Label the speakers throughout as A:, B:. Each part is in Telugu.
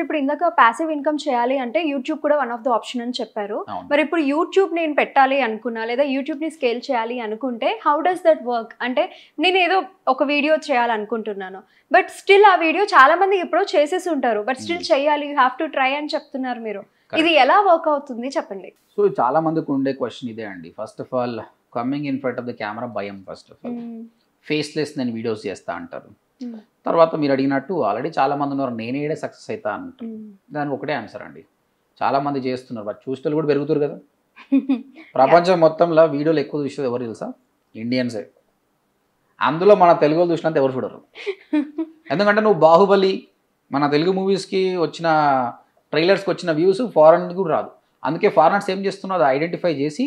A: ఇప్పుడు ఇందాక ప్యాసివ్ ఇన్కమ్ చేయాలి అంటే యూట్యూబ్ కూడా వన్ ఆఫ్ ద ఆప్షన్ అని చెప్పారు.
B: అవును.
A: మరి ఇప్పుడు యూట్యూబ్ నేను పెట్టాలి అనుకున్నా లేదా యూట్యూబ్ని స్కేల్ చేయాలి అనుకుంటే హౌ డస్ దట్ వర్క్? అంటే నేను ఏదో ఒక వీడియో చేయాలనుకుంటున్నాను, బట్ స్టిల్ ఆ వీడియో చాలా మంది ఎప్పుడో చేసేసి ఉంటారు, బట్ స్టిల్ చేయాలి, యూ హ్యావ్ టు ట్రై అని చెప్తున్నారు మీరు. ఇది ఎలా వర్క్ అవుతుంది చెప్పండి.
B: సో చాలా మందికి ఉండే క్వశ్చన్ ఇదే అండి. First of all coming in front of the camera భయం. ఫస్ట్ ఆఫ్ ఆల్ ఫేస్లెస్ నేను వీడియోస్ చేస్తా అంటారు. తర్వాత మీరు అడిగినట్టు ఆల్రెడీ చాలా మంది ఉన్నారు నేనేడే సక్సెస్ అవుతా అంటారు. దానికి ఒకటే ఆన్సర్ అండి, చాలా మంది చేస్తున్నారు, బట్ చూస్తే కూడా పెరుగుతారు కదా. ప్రపంచం మొత్తంలో వీడియోలు ఎక్కువ చూసేది ఎవరు తెలుసా? ఇండియన్సే. అందులో మన తెలుగు వాళ్ళు చూసినంత ఎవరు చూడరు. ఎందుకంటే నువ్వు బాహుబలి మన తెలుగు మూవీస్కి వచ్చిన ట్రైలర్స్కి వచ్చిన వ్యూస్ ఫారెన్ కూడా రాదు. అందుకే ఫారెనర్స్ ఏం చేస్తున్నారు, అది ఐడెంటిఫై చేసి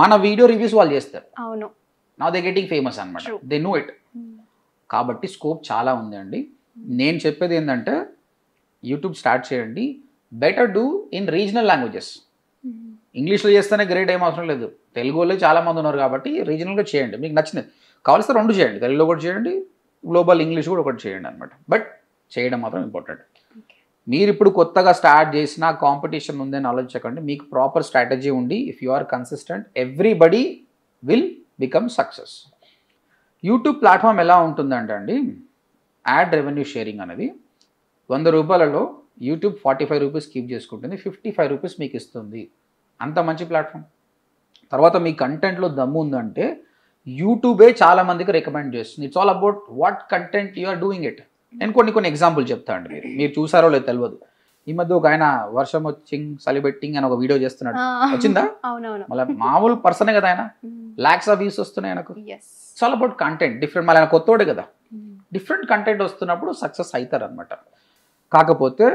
B: మన వీడియో రివ్యూస్ వాళ్ళు చేస్తారు.
A: అవును,
B: నా దే గెటింగ్ ఫేమస్ అనమాట, దే నో ఇట్. కాబట్టి స్కోప్ చాలా ఉంది అండి. నేను చెప్పేది ఏంటంటే యూట్యూబ్ స్టార్ట్ చేయండి, better do in regional languages. ఇంగ్లీష్లో చేస్తేనే గ్రేట్ ఏం అవసరం లేదు, తెలుగు వాళ్ళే చాలామంది ఉన్నారు కాబట్టి రీజనల్గా చేయండి. మీకు నచ్చినది కావాల్సిన రెండు చేయండి, తెలుగులో ఒకటి చేయండి, గ్లోబల్ ఇంగ్లీష్ కూడా ఒకటి చేయండి అనమాట. బట్ చేయడం మాత్రం ఇంపార్టెంట్. మీరు ఇప్పుడు కొత్తగా స్టార్ట్ చేసిన కాంపిటీషన్ ఉందని ఆలోచించకండి. మీకు ప్రాపర్ స్ట్రాటజీ ఉండి if you are consistent everybody will become success. YouTube platform ఎలా ఉంటుందంటే అండి, యాడ్ రెవెన్యూ షేరింగ్ అనేది 100 రూపాయలలో యూట్యూబ్ 45 రూపీస్ కీప్ చేసుకుంటుంది, 55 రూపీస్ మీకు ఇస్తుంది. అంత మంచి ప్లాట్ఫామ్. తర్వాత మీ కంటెంట్లో దమ్ము ఉందంటే యూట్యూబే చాలా మందికి రికమెండ్ చేస్తుంది. It's all about what content you are doing it. నేను కొన్ని ఎగ్జాంపుల్ చెప్తాను అండి, మీరు చూసారో లేదు తెలియదు. ఈ మధ్య ఒక ఆయన వర్షం వచ్చింగ్ సెలబ్రేటింగ్ అని ఒక వీడియో చేస్తున్నాడు, వచ్చిందా? మళ్ళీ మామూలు పర్సనే కదా ఆయన, లాక్స్ ఆఫ్ వ్యూస్ వస్తున్నాయి ఆయనకు. It's all about content different. మళ్ళీ ఆయన కొత్తోడే కదా, డిఫరెంట్ కంటెంట్ వస్తున్నప్పుడు సక్సెస్ అవుతారు అనమాట. కాకపోతే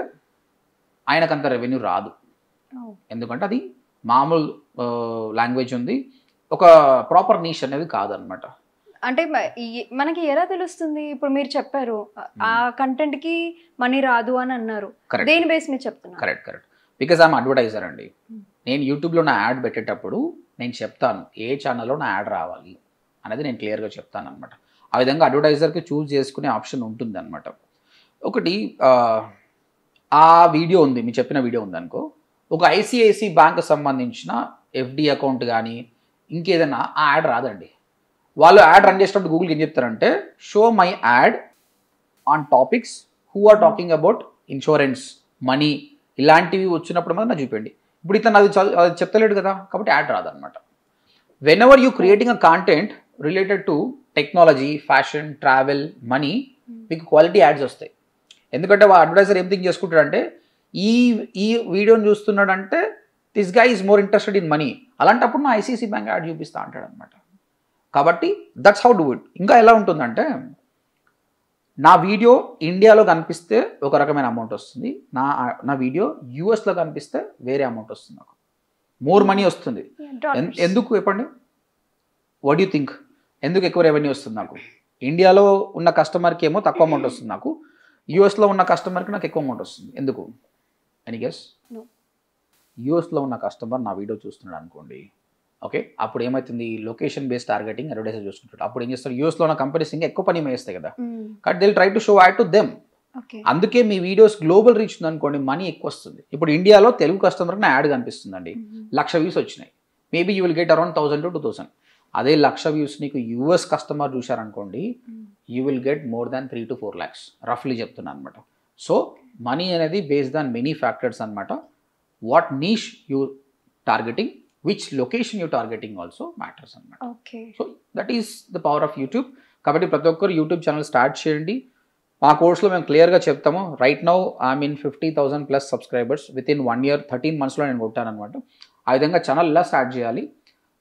B: ఆయనకంత రెవెన్యూ రాదు, ఎందుకంటే అది మామూలు లాంగ్వేజ్ ఉంది, ఒక ప్రాపర్ నీష్ అనేది కాదనమాట.
A: అంటే మనకి ఎలా తెలుస్తుంది? ఇప్పుడు మీరు చెప్పారు ఆ కంటెంట్ కి మనీ రాదు అని అన్నారు, దేని బేస్ మీద చెప్తున్నారు?
B: కరెక్ట్. బికాజ్ ఐఎమ్ అడ్వర్టైజర్ అండి. నేను యూట్యూబ్లో నా యాడ్ పెట్టేటప్పుడు నేను చెప్తాను ఏ ఛానల్లో నా యాడ్ రావాలి అనేది నేను క్లియర్గా చెప్తాను అనమాట. ఆ విధంగా అడ్వర్టైజర్కి చూస్ చేసుకునే ఆప్షన్ ఉంటుంది అనమాట. ఒకటి ఆ వీడియో ఉంది, మీరు చెప్పిన వీడియో ఉంది అనుకో, ఒక ఐసిఐసి బ్యాంక్ సంబంధించిన ఎఫ్డి అకౌంట్ కానీ ఇంకేదైనా ఆ యాడ్ రాదండి. వాళ్ళు యాడ్ రన్ చేసేటప్పుడు గూగుల్కి ఏం చెప్తారంటే show my ad on topics who are talking about insurance, money ఇలాంటివి వచ్చినప్పుడు మాత్రం నాకు చూపండి. ఇప్పుడు ఇతను అది చెప్తలేడు కదా, కాబట్టి యాడ్ రాదనమాట. Whenever you creating a content related to technology, fashion, travel, money, మీకు క్వాలిటీ యాడ్స్ వస్తాయి. ఎందుకంటే అడ్వర్టైజర్ ఏం థింక్ చేసుకుంటాడంటే ఈ వీడియోని చూస్తున్నాడంటే this guy is more interested in money, అలాంటప్పుడు నా ఐసిఐసి బ్యాంక్ యాడ్ చూపిస్తా అంటాడు అనమాట. కాబట్టి దట్స్ హౌ డూ ఇట్. ఇంకా ఎలా ఉంటుందంటే నా వీడియో ఇండియాలో కనిపిస్తే ఒక రకమైన అమౌంట్ వస్తుంది, నా వీడియో యూఎస్లో కనిపిస్తే వేరే అమౌంట్ వస్తుంది, నాకు మోర్ మనీ వస్తుంది. ఎందుకు చెప్పండి? What you think? ఎందుకు ఎక్కువ రెవెన్యూ వస్తుంది నాకు? ఇండియాలో ఉన్న కస్టమర్కి ఏమో తక్కువ అమౌంట్ వస్తుంది, నాకు యూఎస్లో ఉన్న కస్టమర్కి నాకు ఎక్కువ అమౌంట్ వస్తుంది. ఎందుకు? Any guess? యూఎస్లో ఉన్న కస్టమర్ నా వీడియో చూస్తున్నాడు అనుకోండి, ఓకే, అప్పుడు ఏమవుతుంది, లొకేషన్ బేస్డ్ టార్గెటింగ్ అడ్వర్టైజర్ చూసుకుంటాడు. అప్పుడు ఏం చేస్తారు, యూఎస్లో ఉన్న కంపెనీస్ ఇంకా ఎక్కువ పని వేస్తాయి కదా, కాబట్టి they will try to show add to them. అందుకే మీ వీడియోస్ గ్లోబల్ రీచ్ ఉందనుకోండి, మనీ ఎక్కువ వస్తుంది. ఇప్పుడు ఇండియాలో తెలుగు కస్టమర్కి నా యాడ్ కనిపిస్తుందండి, 1,00,000 వ్యూస్ వచ్చినాయి, maybe you will get around 1,000 to 2,000. అదే 1,00,000 వ్యూస్ నీకు యూఎస్ కస్టమర్ చూశారనుకోండి, you will get more than 3 to 4 lakhs రఫ్లీ చెప్తున్నాను అనమాట. సో మనీ అనేది బేస్డ్ ఆన్ మెనీ ఫ్యాక్టర్స్ అనమాట. What niche you targeting, which location you targeting also matters అనమాట. So that is the power of YouTube. కాబట్టి ప్రతి ఒక్కరు యూట్యూబ్ ఛానల్ స్టార్ట్ చేయండి. మా కోర్సులో మేము క్లియర్గా చెప్తాము. Right now I mean 50,000+ subscribers with in 1 year 13 monthsలో నేను కొట్టాను అనమాట. ఆ విధంగా ఛానల్ ఎలా స్టార్ట్ చేయాలి,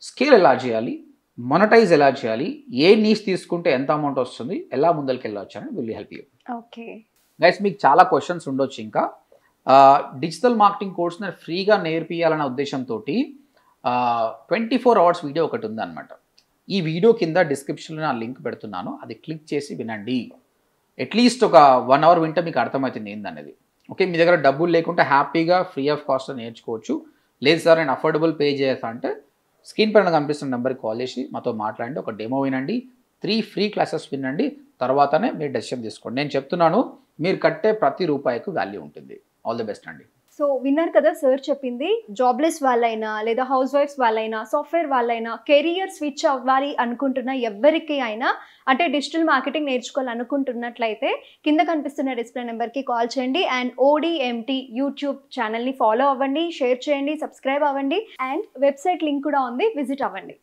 B: స్కేల్ ఎలా చేయాలి, మొనటైజ్ ఎలా చేయాలి, ఏ నీష్ తీసుకుంటే ఎంత అమౌంట్ వస్తుంది, ఎలా ముందరికి వెళ్ళవచ్చు అని will help you.
A: Okay
B: guys, మీకు చాలా క్వశ్చన్స్ ఉండొచ్చు. ఇంకా డిజిటల్ మార్కెటింగ్ కోర్స్ నేను ఫ్రీగా నేర్పియాలనే ఉద్దేశంతో 24 hours వీడియో ఒకటి ఉందన్నమాట. ఈ వీడియో కింద డిస్క్రిప్షన్లో నా లింక్ పెడుతున్నాను, అది క్లిక్ చేసి వినండి. అట్లీస్ట్ ఒక 1 hour వింటే మీకు అర్థమవుతుంది ఏందనేది. ఓకే, మీ దగ్గర డబ్బులు లేకుంటే హ్యాపీగా ఫ్రీ ఆఫ్ కాస్ట్ నేర్చుకోవచ్చు. లేదు సార్ నేను అఫోర్డబుల్ పే చేస్తా అంటే స్క్రీన్ పైన కనిపిస్తున్న నెంబర్కి కాల్ చేసి మాతో మాట్లాడండి, ఒక డెమో వినండి, 3 ఫ్రీ క్లాసెస్ వినండి, తర్వాతనే మీరు డెసిషన్ తీసుకోండి. నేను చెప్తున్నాను, మీరు కట్టే ప్రతి రూపాయికి వాల్యూ ఉంటుంది. ఆల్ ది బెస్ట్ అండి.
A: సో విన్నారు కదా సార్ చెప్పింది, జాబ్లెస్ వాళ్ళైనా లేదా హౌస్ వైఫ్స్ వాళ్ళైనా సాఫ్ట్వేర్ వాళ్ళైనా కెరియర్ స్విచ్ అవ్వాలి అనుకుంటున్న ఎవరికి అయినా అంటే డిజిటల్ మార్కెటింగ్ నేర్చుకోవాలనుకుంటున్నట్లయితే కింద కనిపిస్తున్న డిస్ప్లే నెంబర్కి కాల్ చేయండి అండ్ ODMT యూట్యూబ్ ఛానల్ని ఫాలో అవ్వండి, షేర్ చేయండి, సబ్స్క్రైబ్ అవ్వండి అండ్ వెబ్సైట్ లింక్ కూడా ఉంది, విజిట్ అవ్వండి.